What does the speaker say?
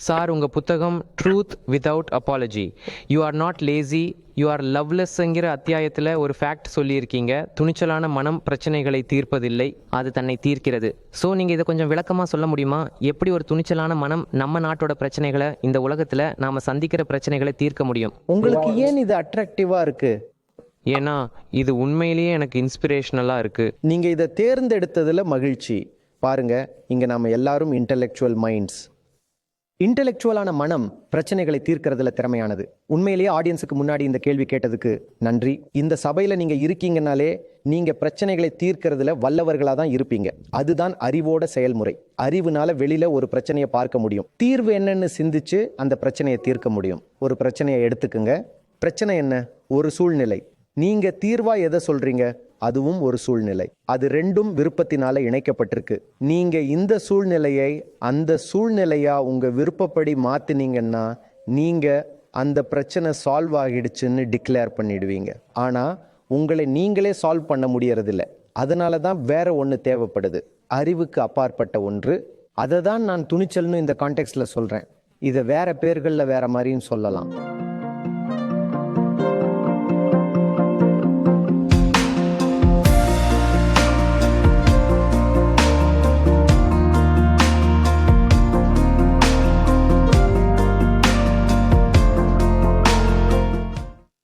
Sir, உங்கள் புத்தகம் truth without apology, you are not lazy, you are லவ்லெஸ்ங்கிற அத்தியாயத்தில் ஒரு ஃபேக்ட் சொல்லியிருக்கீங்க. துணிச்சலான மனம் பிரச்சனைகளை தீர்ப்பதில்லை, அது தன்னை தீர்க்கிறது. ஸோ நீங்கள் இதை கொஞ்சம் விளக்கமாக சொல்ல முடியுமா? எப்படி ஒரு துணிச்சலான மனம் நம்ம நாட்டோட பிரச்சனைகளை, இந்த உலகத்தில் நாம் சந்திக்கிற பிரச்சனைகளை தீர்க்க முடியும்? உங்களுக்கு ஏன் இது அட்ராக்டிவா இருக்கு? ஏன்னா இது உண்மையிலேயே எனக்கு இன்ஸ்பிரேஷனலாக இருக்குது. நீங்க இதை தேர்ந்தெடுத்ததுல மகிழ்ச்சி. பாருங்க, இங்க நாம எல்லாரும் இன்டெலெக்சுவல் மைண்ட்ஸ். இன்டெலெக்சுவலான மனம் பிரச்சனைகளை தீர்க்கறதுல திறமையானது. உண்மையிலேயே ஆடியன்ஸுக்கு முன்னாடி இந்த கேள்வி கேட்டதுக்கு நன்றி. இந்த சபையில நீங்க இருக்கீங்கனாலே நீங்க பிரச்சனைகளை தீர்க்கறதுல வல்லவர்களா தான் இருப்பீங்க. அதுதான் அறிவோட செயல்முறை. அறிவுனால வெளியில ஒரு பிரச்சனையை பார்க்க முடியும், தீர்வு என்னன்னு சிந்திச்சு அந்த பிரச்சனையை தீர்க்க முடியும். ஒரு பிரச்சனையை எடுத்துக்குங்க. பிரச்சனை என்ன? ஒரு சூழ்நிலை. நீங்க தீர்வா எதை சொல்றீங்க? அதுவும் ஒரு சூழ்நிலை. அது ரெண்டும் விருப்பத்தினால இணைக்கப்பட்டிருக்கு. நீங்க இந்த சூழ்நிலையை அந்த சூழ்நிலையா உங்க விருப்பப்படி மாத்தினீங்கன்னா நீங்க அந்த பிரச்சனை சால்வ் ஆகிடுச்சுன்னு டிக்ளேர் பண்ணிடுவீங்க. ஆனா உங்களை நீங்களே சால்வ் பண்ண முடியறதில்ல. அதனால தான் வேற ஒன்று தேவைப்படுது, அறிவுக்கு அப்பாற்பட்ட ஒன்று. அதை தான் நான் துணிச்சல்னு இந்த கான்டெக்ட்ல சொல்றேன். இதை வேற பேர்களில் வேற மாதிரியும் சொல்லலாம்.